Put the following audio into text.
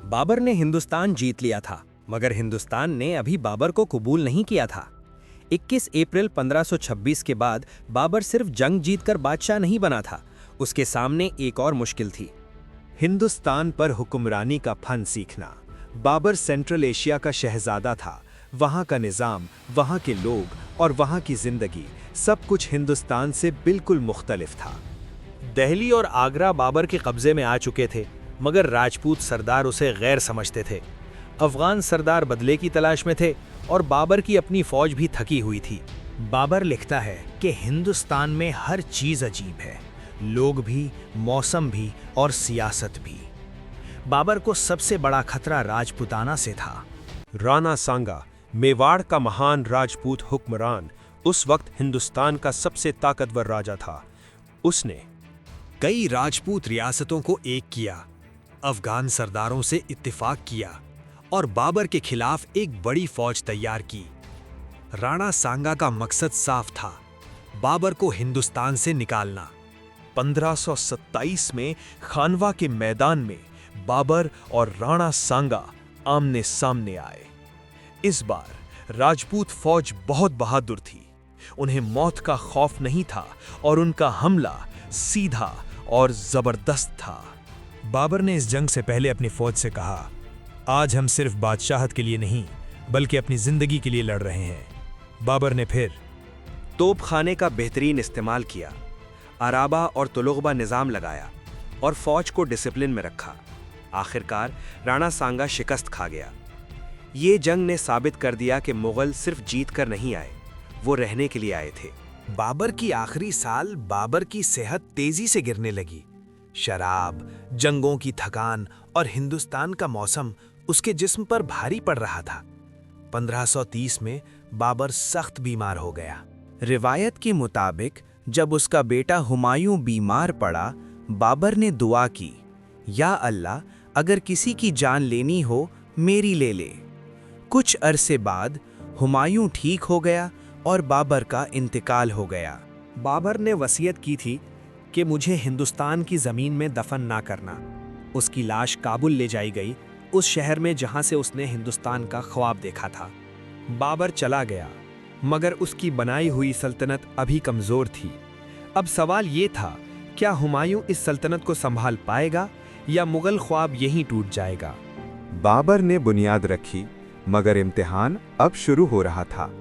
बाबर ने हिंदुस्तान जीत लिया था, मगर हिंदुस्तान ने अभी बाबर को कबूल नहीं किया था। 21 अप्रैल 1526 के बाद बाबर सिर्फ जंग जीतकर बादशाह नहीं बना था, उसके सामने एक और मुश्किल थी। हिंदुस्तान पर हुक्मरानी का फन सीखना। बाबर सेंट्रल एशिया का शहजादा था। वहाँ का निज़ाम, वहाँ के लोग और वहाँ की जिंदगी सब कुछ हिंदुस्तान से बिल्कुल मुख्तलिफ था। दिल्ली और आगरा बाबर के कब्जे में आ चुके थे, मगर राजपूत सरदार उसे गैर समझते थे। अफगान सरदार बदले की तलाश में थे और बाबर की अपनी फौज भी थकी हुई थी। बाबर लिखता है कि हिंदुस्तान में हर चीज़ अजीब है, लोग भी, मौसम भी और सियासत भी। बाबर को सबसे बड़ा खतरा राजपूताना से था। राणा सांगा, मेवाड़ का महान राजपूत हुक्मरान, उस वक्त हिंदुस्तान का सबसे ताकतवर राजा था। उसने कई राजपूत रियासतों को एक किया, अफगान सरदारों से इत्तेफाक किया और बाबर के खिलाफ एक बड़ी फौज तैयार की। राणा सांगा का मकसद साफ था, बाबर को हिंदुस्तान से निकालना। 1527 में खानवा के मैदान में बाबर और राणा सांगा आमने सामने आए। इस बार राजपूत फौज बहुत बहादुर थी, उन्हें मौत का खौफ नहीं था और उनका हमला सीधा और जबरदस्त था। बाबर ने इस जंग से पहले अपनी फौज से कहा, आज हम सिर्फ बादशाहत के लिए नहीं बल्कि अपनी जिंदगी के लिए लड़ रहे हैं। बाबर ने फिर तोपखाने का बेहतरीन इस्तेमाल किया, अराबा और तुलुगबा निज़ाम लगाया और फौज को डिसिप्लिन में रखा। आखिरकार राणा सांगा शिकस्त खा गया। ये जंग ने साबित कर दिया कि मुगल सिर्फ जीत कर नहीं आए, वो रहने के लिए आए थे। बाबर की आखिरी साल बाबर की सेहत तेजी से गिरने लगी। शराब, जंगों की थकान और हिंदुस्तान का मौसम उसके जिस्म पर भारी पड़ रहा था। 1530 में बाबर सख्त बीमार हो गया। रिवायत के मुताबिक जब उसका बेटा हुमायूं बीमार पड़ा, बाबर ने दुआ की, या अल्लाह, अगर किसी की जान लेनी हो मेरी ले ले। कुछ अरसे बाद हुमायूं ठीक हो गया और बाबर का इंतकाल हो गया। बाबर ने वसीयत की थी कि मुझे हिंदुस्तान की ज़मीन में दफन ना करना। उसकी लाश काबुल ले जाई गई, उस शहर में जहां से उसने हिंदुस्तान का ख्वाब देखा था। बाबर चला गया, मगर उसकी बनाई हुई सल्तनत अभी कमज़ोर थी। अब सवाल ये था, क्या हुमायूं इस सल्तनत को संभाल पाएगा या मुगल ख्वाब यहीं टूट जाएगा? बाबर ने बुनियाद रखी, मगर इम्तिहान अब शुरू हो रहा था।